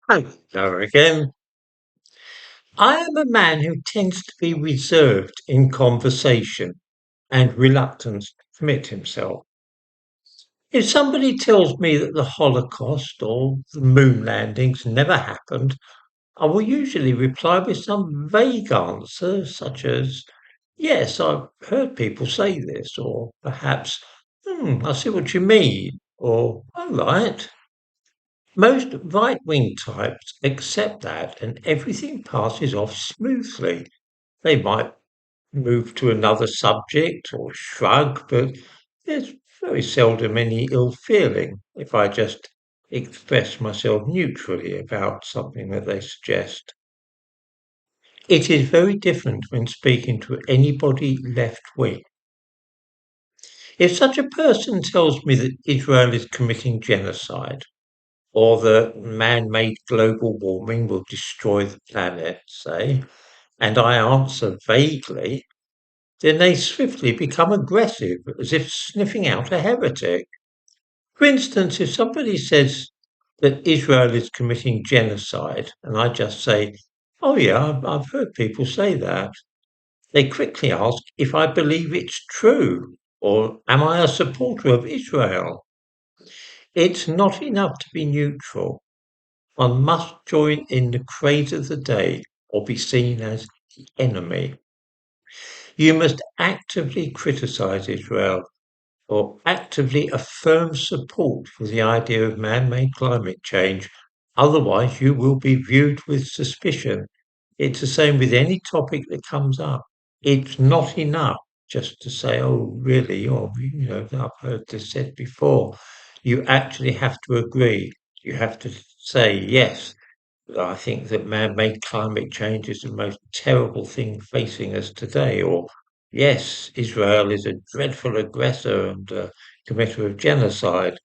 Hello again. I am a man who tends to be reserved in conversation and reluctant to commit himself. If somebody tells me that the Holocaust or the moon landings never happened, I will usually reply with some vague answer, such as, yes, I've heard people say this, or perhaps, I see what you mean, or, all right. Most right-wing types accept that and everything passes off smoothly. They might move to another subject or shrug, but there's very seldom any ill feeling if I just express myself neutrally about something that they suggest. It is very different when speaking to anybody left wing. If such a person tells me that Israel is committing genocide, or that man-made global warming will destroy the planet, say, and I answer vaguely, then they swiftly become aggressive, as if sniffing out a heretic. For instance, if somebody says that Israel is committing genocide, and I just say, oh yeah, I've heard people say that, they quickly ask if I believe it's true, or am I a supporter of Israel? It's not enough to be neutral. One must join in the craze of the day or be seen as the enemy. You must actively criticize Israel or actively affirm support for the idea of man-made climate change. Otherwise, you will be viewed with suspicion. It's the same with any topic that comes up. It's not enough just to say, oh, really, or, I've heard this said before. You actually have to agree. You have to say, yes, I think that man-made climate change is the most terrible thing facing us today. Or, yes, Israel is a dreadful aggressor and committer of genocide.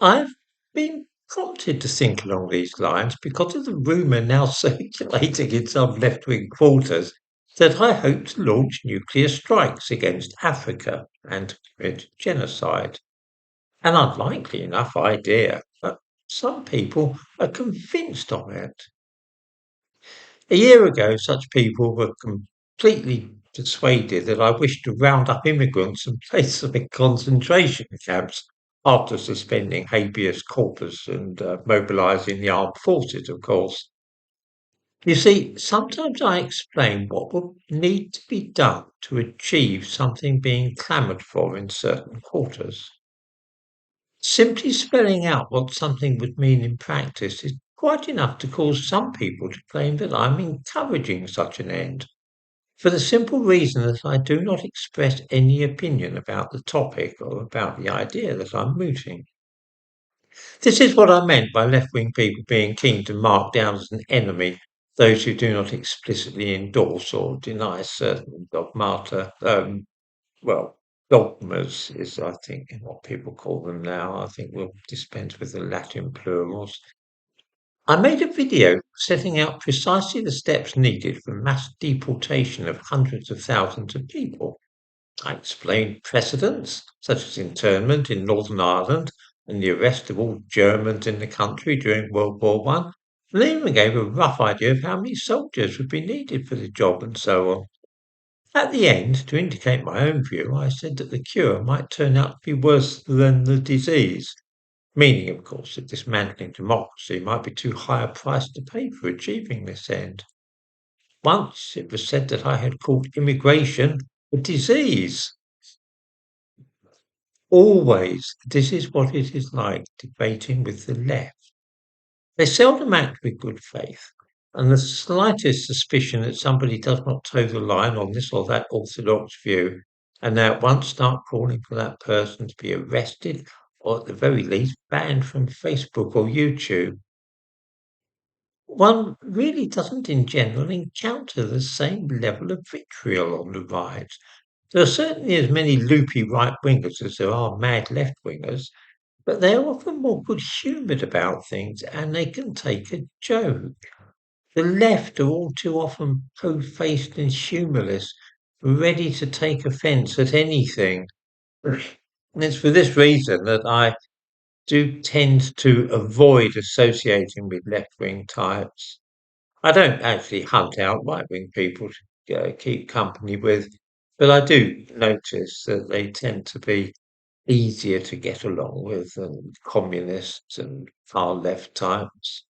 I've been prompted to think along these lines because of the rumour now circulating in some left-wing quarters that I hope to launch nuclear strikes against Africa and commit genocide. An unlikely enough idea, but some people are convinced of it. A year ago, such people were completely persuaded that I wished to round up immigrants and place them in concentration camps after suspending habeas corpus and mobilising the armed forces, of course. You see, sometimes I explain what would need to be done to achieve something being clamoured for in certain quarters. Simply spelling out what something would mean in practice is quite enough to cause some people to claim that I'm encouraging such an end, for the simple reason that I do not express any opinion about the topic or about the idea that I'm mooting. This is what I meant by left-wing people being keen to mark down as an enemy those who do not explicitly endorse or deny certain well, dogmas is, I think, what people call them now. I think we'll dispense with the Latin plurals. I made a video setting out precisely the steps needed for mass deportation of hundreds of thousands of people. I explained precedents, such as internment in Northern Ireland and the arrest of all Germans in the country during World War One, and even gave a rough idea of how many soldiers would be needed for the job and so on. At the end, to indicate my own view, I said that the cure might turn out to be worse than the disease, meaning, of course, that dismantling democracy might be too high a price to pay for achieving this end. Once it was said that I had called immigration a disease. Always, this is what it is like debating with the left. They seldom act with good faith, and the slightest suspicion that somebody does not toe the line on this or that orthodox view, and they at once start calling for that person to be arrested or at the very least banned from Facebook or YouTube. One really doesn't in general encounter the same level of vitriol on the right. There are certainly as many loopy right-wingers as there are mad left-wingers, but they're often more good-humoured about things and they can take a joke. The left are all too often po-faced and humourless, ready to take offence at anything. And it's for this reason that I do tend to avoid associating with left-wing types. I don't actually hunt out right-wing people to keep company with, but I do notice that they tend to be easier to get along with than communists and far left types.